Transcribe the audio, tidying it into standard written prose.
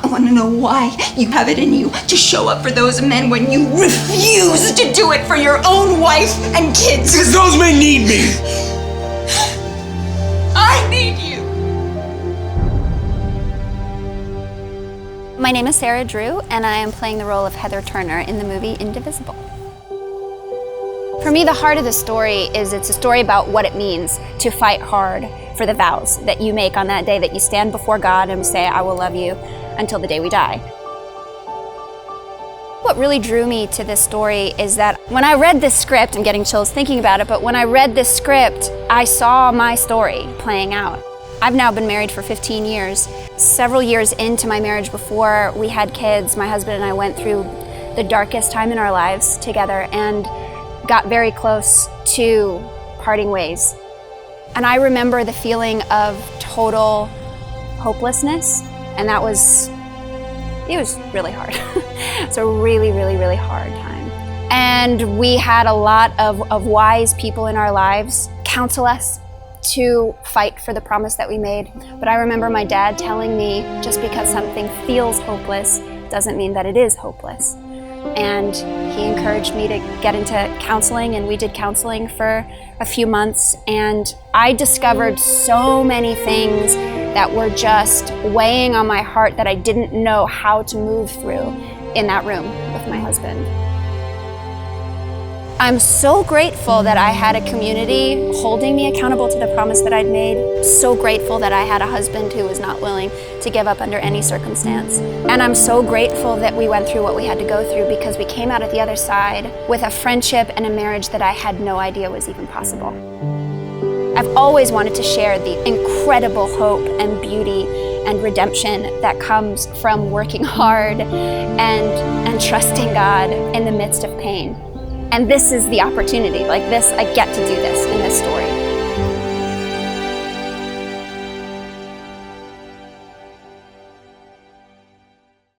I want to know why you have it in you to show up for those men when you refuse to do it for your own wife and kids. Because those men need me. I need you. My name is Sarah Drew, and I am playing the role of Heather Turner in the movie Indivisible. For me, the heart of the story is it's a story about what it means to fight hard for the vows that you make on that day that you stand before God and say, I will love you until the day we die. What really drew me to this story is that when I read this script, I'm getting chills thinking about it, but when I read this script, I saw my story playing out. I've now been married for 15 years. Several years into my marriage, before we had kids, my husband and I went through the darkest time in our lives together and got very close to parting ways. And I remember the feeling of total hopelessness, and it was really hard. It's a really, really, really hard time. And we had a lot of wise people in our lives counsel us to fight for the promise that we made. But I remember my dad telling me, just because something feels hopeless doesn't mean that it is hopeless. And he encouraged me to get into counseling, and we did counseling for a few months, and I discovered so many things that were just weighing on my heart that I didn't know how to move through in that room with my husband. I'm so grateful that I had a community holding me accountable to the promise that I'd made. So grateful that I had a husband who was not willing to give up under any circumstance. And I'm so grateful that we went through what we had to go through, because we came out at the other side with a friendship and a marriage that I had no idea was even possible. I've always wanted to share the incredible hope and beauty and redemption that comes from working hard and trusting God in the midst of pain. And this is the opportunity, like this, I get to do this in this story.